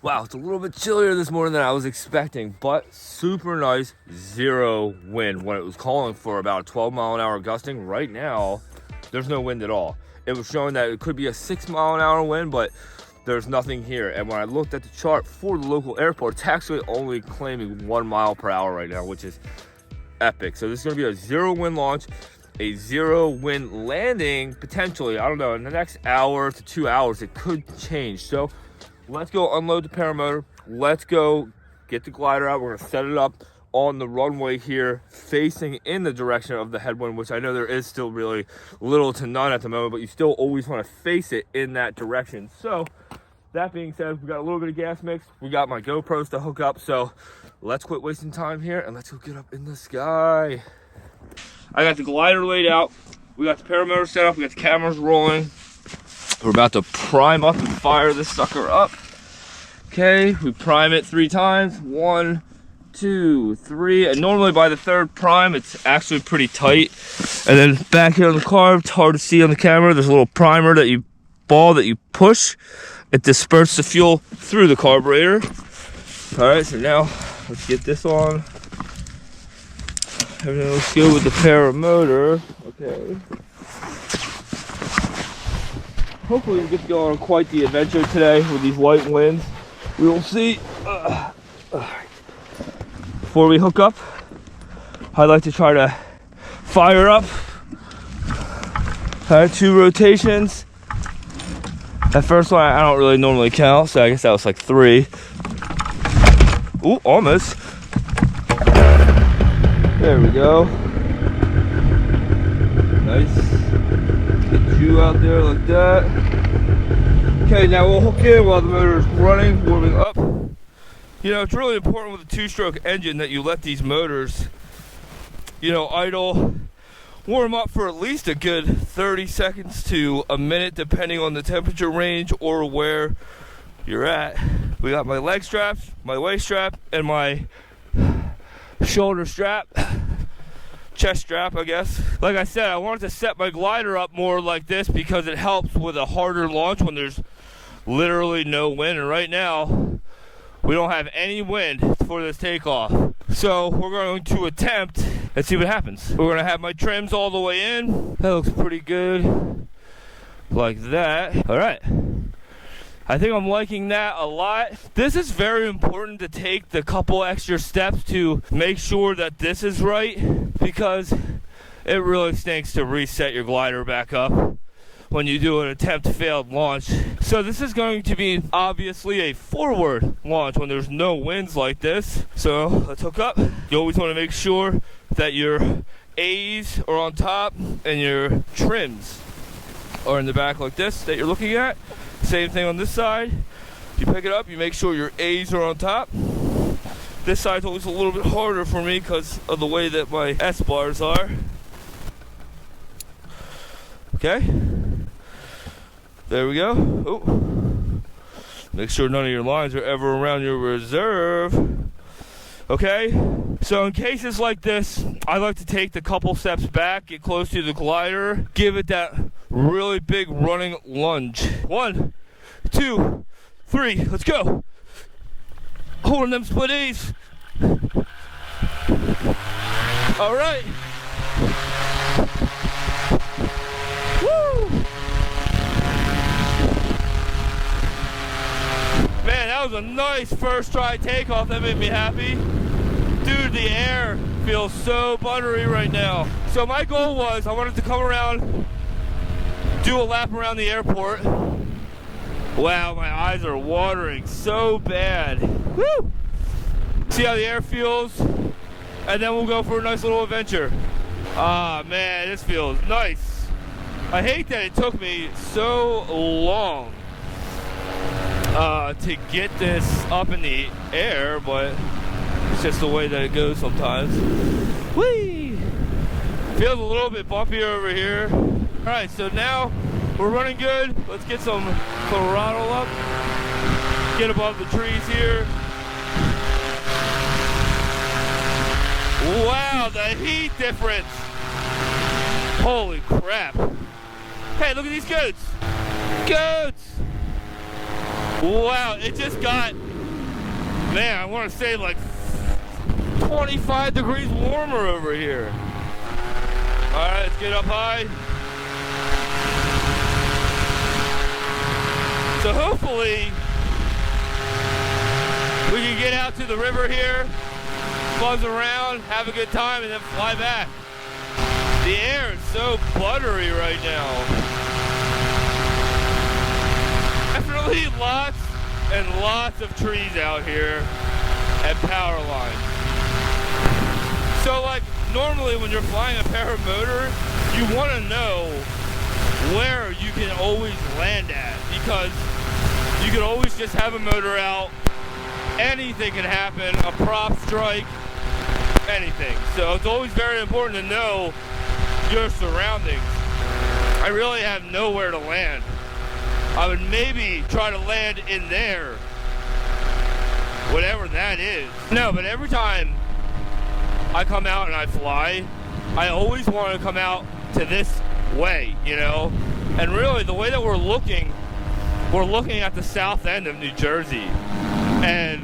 Wow, it's a little bit chillier this morning than I was expecting, but super nice, zero wind. When it was calling for about a 12-mile-an-hour gusting, right now, there's no wind at all. It was showing that it could be a 6-mile-an-hour wind, but there's nothing here. And when I looked at the chart for the local airport, it's actually only claiming 1 mile per hour right now, which is epic. So this is gonna be a zero wind launch, a zero wind landing, potentially, I don't know, in the next hour to 2 hours, it could change. So let's go unload the paramotor. Let's go get the glider out. We're gonna set it up on the runway here, facing in the direction of the headwind, which I know there is still really little to none at the moment, but you still always wanna face it in that direction. So that being said, we got a little bit of gas mix. We got my GoPros to hook up. So let's quit wasting time here and let's go get up in the sky. I got the glider laid out. We got the paramotor set up. We got the cameras rolling. We're about to prime up and fire this sucker up. Okay, we prime it 3 times. 1, 2, 3. And normally by the 3rd prime, it's actually pretty tight. And then back here on the car, it's hard to see on the camera. There's a little primer that you push. It disperses the fuel through the carburetor. All right, so now let's get this on. Everything looks good with the paramotor. Okay. Hopefully we'll get to go on quite the adventure today with these light winds. We will see. Before we hook up, I'd like to try to fire up. All right, 2 rotations. That first one I don't really normally count, so I guess that was like 3. Ooh, almost. There we go. Nice. Get you out there like that. Okay, now we'll hook in while the motor is running, warming up. You know, it's really important with a 2-stroke engine that you let these motors, idle, warm up for at least a good 30 seconds to a minute, depending on the temperature range or where you're at. We got my leg straps, my waist strap, and my shoulder strap, chest strap, I guess. Like I said, I wanted to set my glider up more like this because it helps with a harder launch when there's literally no wind. And right now, we don't have any wind for this takeoff. So we're going to attempt and see what happens. We're gonna have my trims all the way in. That looks pretty good, like that. All right. I think I'm liking that a lot. This is very important to take the couple extra steps to make sure that this is right, because it really stinks to reset your glider back up when you do an attempt failed launch. So this is going to be obviously a forward launch when there's no winds like this. So let's hook up. You always want to make sure that your A's are on top and your trims are in the back like this that you're looking at. Same thing on this side. You pick it up, you make sure your A's are on top. This side's always a little bit harder for me because of the way that my S-bars are. Okay. There we go. Oh. Make sure none of your lines are ever around your reserve. Okay. So in cases like this, I like to take the couple steps back, get close to the glider, give it that really big running lunge. 1, 2, 3, let's go. Holding them split A's. All right. Woo! Man, that was a nice first try takeoff. That made me happy. Dude, the air feels so buttery right now. So my goal was I wanted to come around, do a lap around the airport. Wow, my eyes are watering so bad. Woo! See how the air feels, and then we'll go for a nice little adventure. Ah, man, this feels nice. I hate that it took me so long to get this up in the air, but it's just the way that it goes sometimes. Whee! Feels a little bit bumpier over here. All right, so now we're running good. Let's get some throttle up. Get above the trees here. Wow, the heat difference. Holy crap. Hey, look at these goats. Goats. Wow, it just got Man, I want to say like 25 degrees warmer over here. All right, let's get up high. So hopefully we can get out to the river here, buzz around, have a good time, and then fly back. The air is so buttery right now. Definitely lots and lots of trees out here and power lines. So like normally when you're flying a paramotor, you want to know where you can always land at, because you can always just have a motor out, anything can happen, a prop strike, anything. So it's always very important to know your surroundings. I really have nowhere to land. I would maybe try to land in there, whatever that is. No, but every time I come out and I fly, I always want to come out to this way, you know? And really the way that we're looking at the south end of New Jersey. And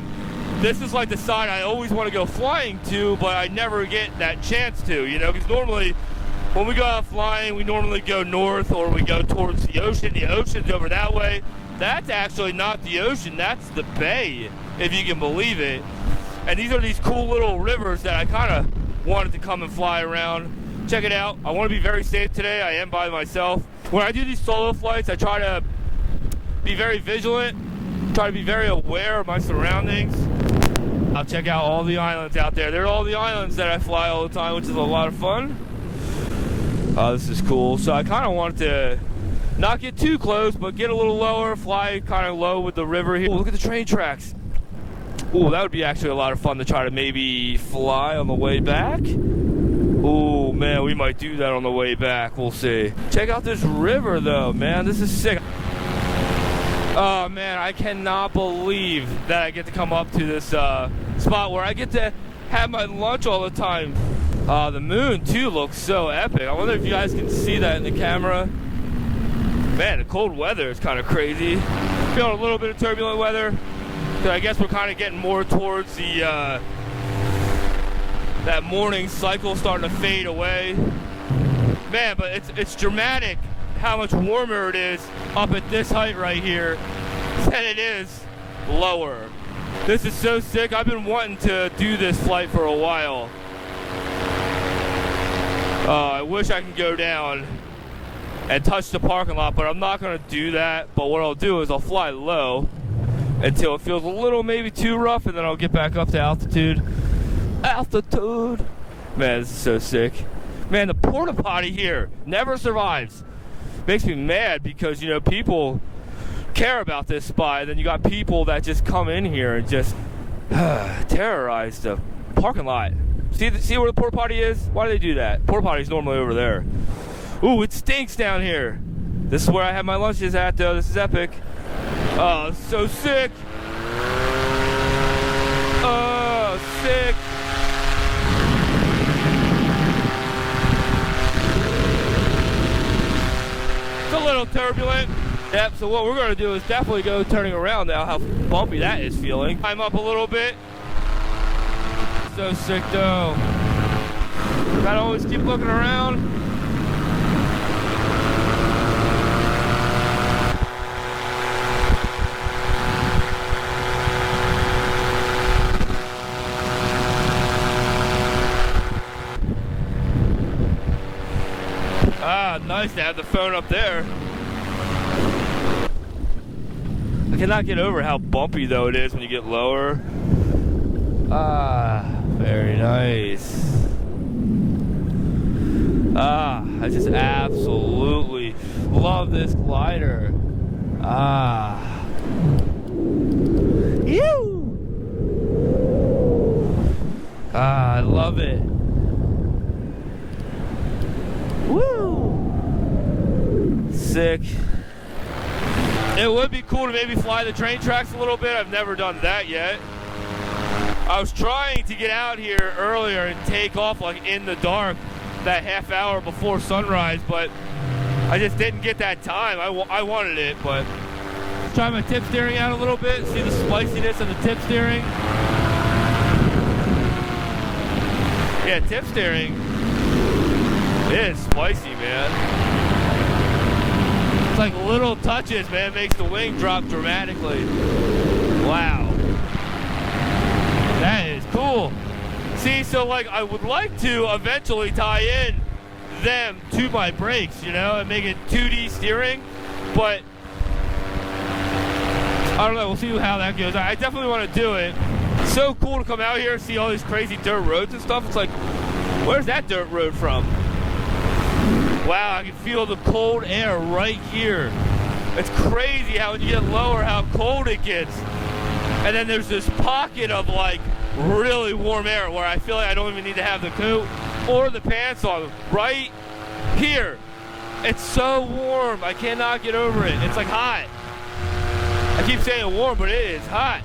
this is like the side I always want to go flying to, but I never get that chance to, you know? Because normally when we go out flying, we normally go north or we go towards the ocean. The ocean's over that way. That's actually not the ocean, that's the bay, if you can believe it. And these are these cool little rivers that I kind of wanted to come and fly around. Check it out. I want to be very safe today. I am by myself. When I do these solo flights, I try to be very vigilant, try to be very aware of my surroundings. I'll check out all the islands out there. They're all the islands that I fly all the time, which is a lot of fun. This is cool. So I kind of wanted to not get too close, but get a little lower, fly kind of low with the river here. Ooh, look at the train tracks. Ooh, that would be actually a lot of fun to try to maybe fly on the way back. Ooh, man, we might do that on the way back. We'll see. Check out this river, though, man. This is sick. Oh, man, I cannot believe that I get to come up to this spot where I get to have my lunch all the time. The moon, too, looks so epic. I wonder if you guys can see that in the camera. Man, the cold weather is kind of crazy. Feeling a little bit of turbulent weather. So I guess we're kind of getting more towards the that morning cycle starting to fade away. Man, but it's dramatic how much warmer it is up at this height right here than it is lower. This is so sick. I've been wanting to do this flight for a while. I wish I could go down and touch the parking lot, but I'm not going to do that. But what I'll do is I'll fly low until it feels a little maybe too rough, and then I'll get back up to altitude. Altitude! Man, this is so sick. Man, the porta potty here never survives. Makes me mad because, you know, people care about this spot, and then you got people that just come in here and just terrorize the parking lot. See where the porta potty is? Why do they do that? Porta potty's normally over there. Ooh, it stinks down here. This is where I have my lunches at, though. This is epic. Oh, so sick. Oh, sick. It's a little turbulent. Yep, so what we're going to do is definitely go turning around now, how bumpy that is feeling. Climb up a little bit. So sick, though. Gotta always keep looking around. Ah, nice to have the phone up there. I cannot get over how bumpy, though, it is when you get lower. Ah, very nice. Ah, I just absolutely love this glider. Ah. Ew! Ah, I love it. Woo! Sick. It would be cool to maybe fly the train tracks a little bit. I've never done that yet. I was trying to get out here earlier and take off like in the dark that half hour before sunrise, but I just didn't get that time. I wanted it, but try my tip steering out a little bit, see the spiciness of the tip steering. Yeah, tip steering is spicy, man. It's like little touches, man, makes the wing drop dramatically. Wow. That is cool. See, so like I would like to eventually tie in them to my brakes, you know, and make it 2D steering, but I don't know, we'll see how that goes. I definitely want to do it. So cool to come out here and see all these crazy dirt roads and stuff. It's like, where's that dirt road from? Wow, I can feel the cold air right here. It's crazy how when you get lower, how cold it gets. And then there's this pocket of like really warm air where I feel like I don't even need to have the coat or the pants on. Right here. It's so warm. I cannot get over it. It's like hot. I keep saying warm, but it is hot.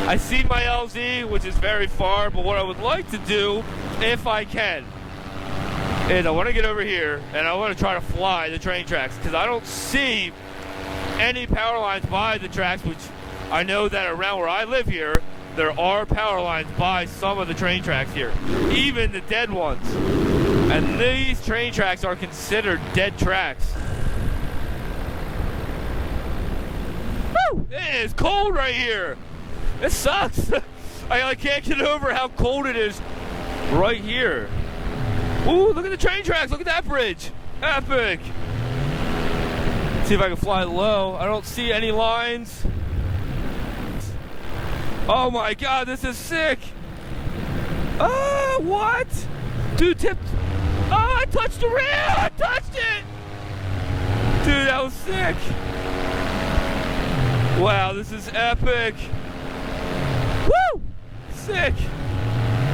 I see my LZ, which is very far, but what I would like to do, if I can, is I want to get over here and I want to try to fly the train tracks because I don't see any power lines by the tracks, which I know that around where I live here, there are power lines by some of the train tracks here, even the dead ones. And these train tracks are considered dead tracks. Woo! It is cold right here. It sucks. I can't get over how cold it is right here. Ooh, look at the train tracks. Look at that bridge. Epic. Let's see if I can fly low. I don't see any lines. Oh my God, this is sick. Oh, what? Dude, tipped. Oh, I touched the rail. I touched it. Dude, that was sick. Wow, this is epic. Woo! Sick.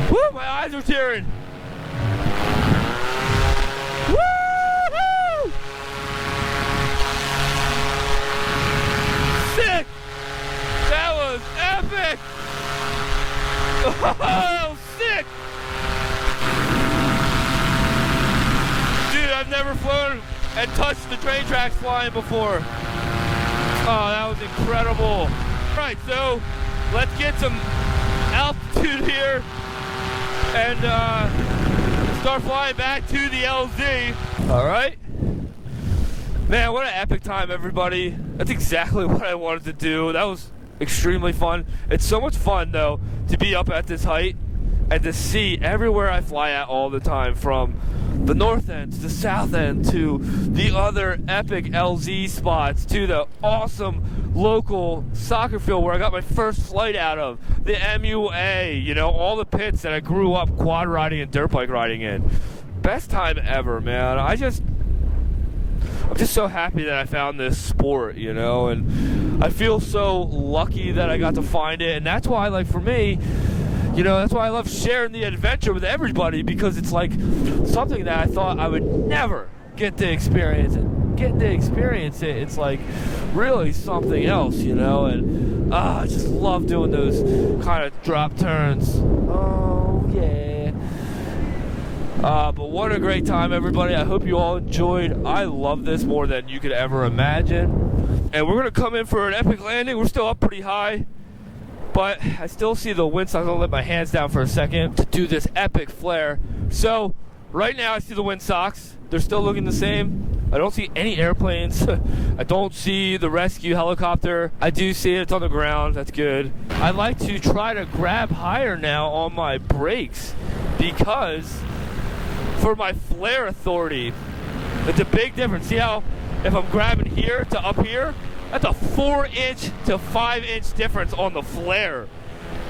Woo, my eyes are tearing. Woo-hoo! Sick. That was epic. Oh, sick. Dude, I've never flown and touched the train tracks flying before. Oh, that was incredible. All right, so let's get some altitude here and start flying back to the LZ. All right. Man, what an epic time, everybody. That's exactly what I wanted to do. That was extremely fun. It's so much fun, though, to be up at this height and to see everywhere I fly at all the time, from the north end to the south end to the other epic LZ spots to the awesome local soccer field where I got my first flight out of, the MUA, you know, all the pits that I grew up quad riding and dirt bike riding in. Best time ever, man. I'm just so happy that I found this sport, you know, and I feel so lucky that I got to find it. And that's why, like, for me, you know, that's why I love sharing the adventure with everybody, because it's like something that I thought I would never get to experience. And getting to experience it, it's like really something else, you know. And I just love doing those kind of drop turns. Oh yeah. But what a great time, everybody. I hope you all enjoyed. I love this more than you could ever imagine. And we're going to come in for an epic landing. We're still up pretty high, but I still see the wind, so I'm going to let my hands down for a second to do this epic flare. So right now I see the wind socks. They're still looking the same. I don't see any airplanes. I don't see the rescue helicopter. I do see it. It's on the ground. That's good. I like to try to grab higher now on my brakes, because for my flare authority, it's a big difference. See how if I'm grabbing here to up here, that's a 4-inch to 5-inch difference on the flare,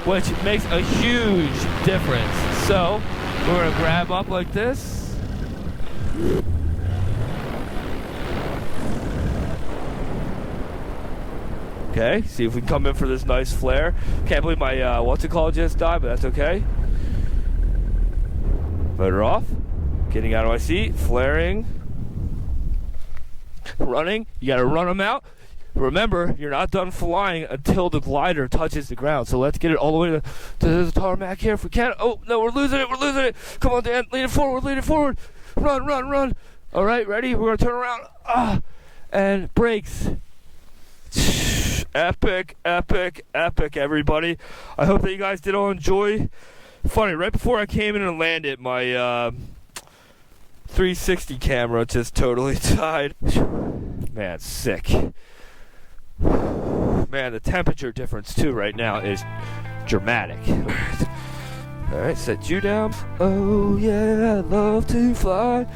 which makes a huge difference. So we're gonna grab up like this. Okay, see if we can come in for this nice flare. Can't believe my what's it called just died, but that's okay. Motor off. Getting out of my seat, flaring, running. You gotta run them out. Remember, you're not done flying until the glider touches the ground. So let's get it all the way to the tarmac here if we can. Oh, no, we're losing it, we're losing it. Come on, Dan, lean it forward, lean it forward. Run, run, run. All right, ready? We're gonna turn around. And brakes. Epic, epic, epic, everybody. I hope that you guys did all enjoy Funny, right before I came in and landed, my 360 camera just totally died. Man, sick. Man, the temperature difference too right now is dramatic. Alright, set you down. Oh yeah, I love to fly.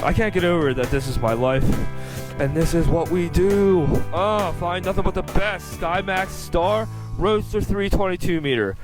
I can't get over that this is my life. And this is what we do. Find nothing but the best. Skymax Star Roadster 322 meter.